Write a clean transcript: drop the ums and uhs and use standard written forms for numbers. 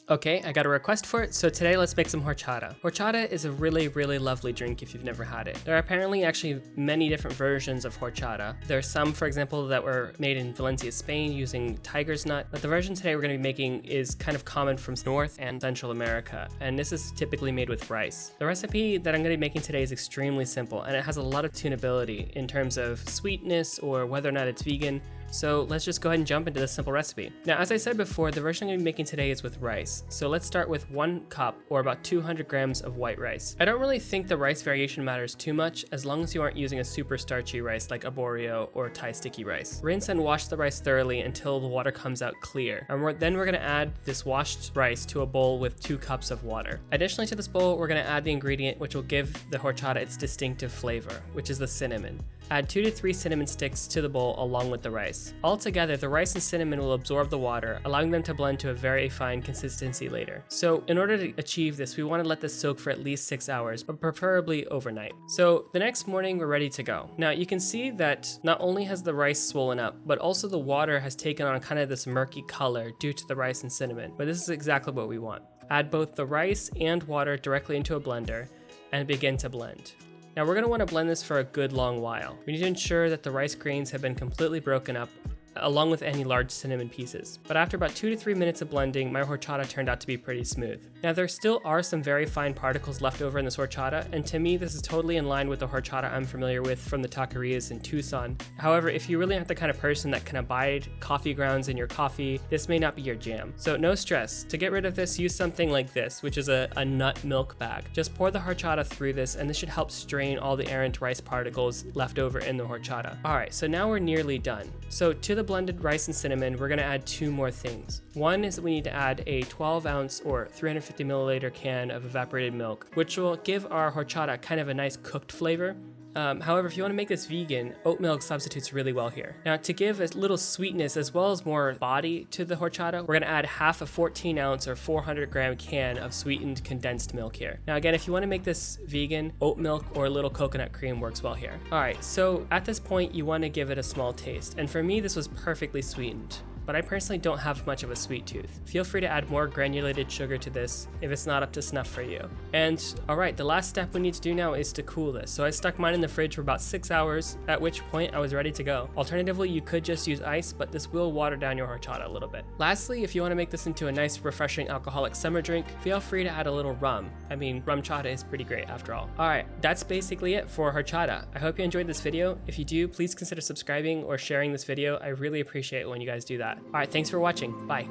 Okay, I got a request for it, so today let's make some horchata. Horchata is a really lovely drink if you've never had it. There are apparently actually many different versions of horchata. There are some, for example, that were made in Valencia, Spain using tiger's nut, but the version today we're going to be making is kind of common from North and Central America, and this is typically made with rice. The recipe that I'm going to be making today is extremely simple, and it has a lot of tunability in terms of sweetness or whether or not it's vegan. So let's just go ahead and jump into this simple recipe. Now, as I said before, the version I'm going to be making today is with rice. So let's start with 1 cup or about 200 grams of white rice. I don't really think the rice variation matters too much as long as you aren't using a super starchy rice like arborio or Thai sticky rice. Rinse and wash the rice thoroughly until the water comes out clear. And then we're going to add this washed rice to a bowl with 2 cups of water. Additionally to this bowl, we're going to add the ingredient which will give the horchata its distinctive flavor, which is the cinnamon. Add 2 to 3 cinnamon sticks to the bowl along with the rice. Altogether, the rice and cinnamon will absorb the water, allowing them to blend to a very fine consistency later. So in order to achieve this, we want to let this soak for at least 6 hours, but preferably overnight. So the next morning, we're ready to go. Now you can see that not only has the rice swollen up, but also the water has taken on kind of this murky color due to the rice and cinnamon, but this is exactly what we want. Add both the rice and water directly into a blender and begin to blend. Now we're going to want to blend this for a good long while. We need to ensure that the rice grains have been completely broken up along with any large cinnamon pieces. But after about 2 to 3 minutes of blending, my horchata turned out to be pretty smooth. Now there still are some very fine particles left over in this horchata, and to me this is totally in line with the horchata I'm familiar with from the taquerias in Tucson. However, if you really aren't the kind of person that can abide coffee grounds in your coffee, this may not be your jam. So no stress. To get rid of this, use something like this, which is a nut milk bag. Just pour the horchata through this, and this should help strain all the errant rice particles left over in the horchata. Alright, so now we're nearly done. So to the blended rice and cinnamon, we're going to add 2 more things. One is that we need to add a 12 ounce or 350 milliliter can of evaporated milk, which will give our horchata kind of a nice cooked flavor. However, if you want to make this vegan, oat milk substitutes really well here. Now, to give a little sweetness as well as more body to the horchata, we're going to add half a 14 ounce or 400 gram can of sweetened condensed milk here. Now again, if you want to make this vegan, oat milk or a little coconut cream works well here. Alright, so at this point you want to give it a small taste, and for me this was perfectly sweetened. But I personally don't have much of a sweet tooth. Feel free to add more granulated sugar to this if it's not up to snuff for you. And alright, the last step we need to do now is to cool this. So I stuck mine in the fridge for about 6 hours, at which point I was ready to go. Alternatively, you could just use ice, but this will water down your horchata a little bit. Lastly, if you want to make this into a nice, refreshing alcoholic summer drink, feel free to add a little rum. I mean, rum chata is pretty great after all. Alright, that's basically it for horchata. I hope you enjoyed this video. If you do, please consider subscribing or sharing this video. I really appreciate it when you guys do that. Alright, thanks for watching. Bye.